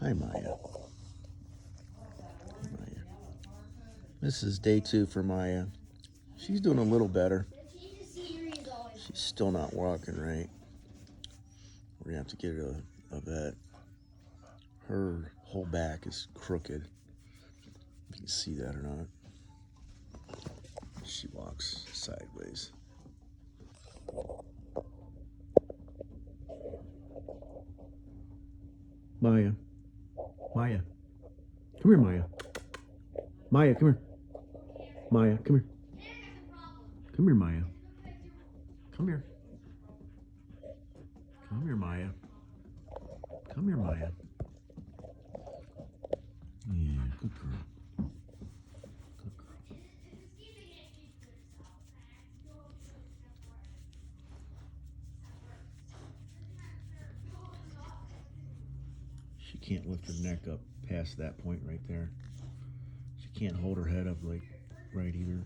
Hi, Maya. Hi, Maya. This is day 2 for Maya. She's doing a little better. She's still not walking right. We're gonna have to get her a vet. Her whole back is crooked. If you can see that or not. She walks sideways. Maya. Maya. Come here, Maya. Maya, come here. Maya, come here. Come here, Maya. Come here. Come here, Maya. Come here, Maya. Yeah, good girl. Good girl. She can't lift her neck up past that point right there. She can't hold her head up like right either.